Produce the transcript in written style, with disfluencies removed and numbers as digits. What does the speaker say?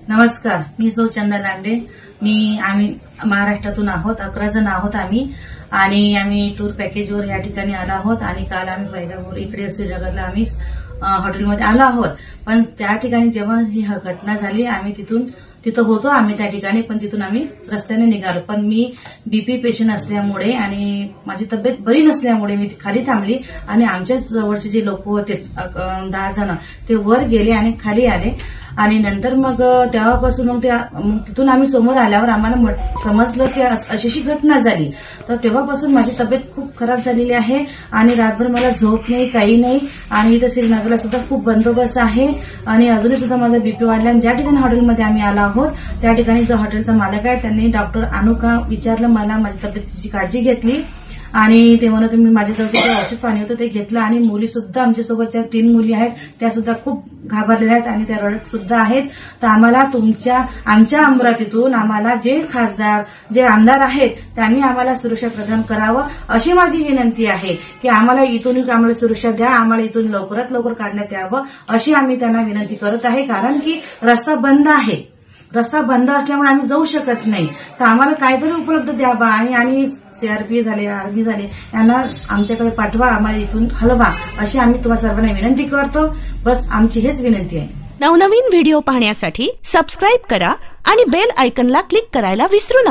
नमस्कार, मी सौ चंदा लांडे। आम्ही महाराष्ट्रातून आहोत, 11 जण आहोत आम्ही टूर पॅकेजवर या ठिकाणी आलो आहोत आणि काल आम्ही वैगापूर इकडे श्रीनगरला आम्ही हॉटेलमध्ये आलो आहोत। पण त्या ठिकाणी जेव्हा ही घटना झाली आम्ही तिथं होतो आम्ही त्या ठिकाणी, पण तिथून आम्ही रस्त्याने निघालो। पण मी बीपी पेशंट असल्यामुळे आणि माझी तब्येत बरी नसल्यामुळे मी खाली थांबली आणि आमच्या जवळचे जे लोक होते 10 जण ते वर गेले आणि खाली आले आणि नंतर मग तेव्हापासून मग तिथून आम्ही समोर आल्यावर आम्हाला समजलं की अशी घटना झाली। तर तेव्हापासून माझी तब्येत खूप खराब झालेली आहे आणि रातभर मला झोप नाही, काही नाही। आणि इथं श्रीनगरला सुद्धा खूप बंदोबस्त आहे आणि अजूनही सुद्धा माझा बीपी वाढला। ज्या ठिकाणी हॉटेलमध्ये आम्ही आलो आहोत त्या ठिकाणी जो हॉटेलचा मालक आहे त्यांनी डॉक्टर अनुका विचारलं, मला माझ्या तब्येतीची काळजी घेतली आणि ते म्हणत मी माझ्याजवळचे जे औषध पाणी होतं ते घेतलं आणि मुली सुद्धा आमच्यासोबतच्या 3 मुली आहेत त्या सुद्धा खूप घाबरलेल्या आहेत आणि त्या रडत सुद्धा आहेत। तर आम्हाला आमच्या अमरावतीतून आम्हाला जे खासदार जे आमदार आहेत त्यांनी आम्हाला सुरक्षा प्रदान करावं अशी माझी विनंती आहे की आम्हाला इथून आम्हाला सुरक्षा द्या, आम्हाला इथून लवकरात लवकर काढण्यात यावं अशी आम्ही त्यांना विनंती करत आहे। कारण की रस्ता बंद आहे, रस्ता बंद असल्यामुळे आम्ही जाऊ शकत नाही। तर आम्हाला काहीतरी उपलब्ध द्यावा आणि सीआरपी झाले, आर्मी झाले यांना आमच्याकडे पाठवा, आम्हाला इथून हलवा अशी आम्ही तुम्हा सर्वांना विनंती करतो। बस आमची हेच विनंती आहे। नवनवीन व्हिडिओ पाहण्यासाठी सबस्क्राइब करा आणि बेल आयकॉनला क्लिक करायला विसरू नका।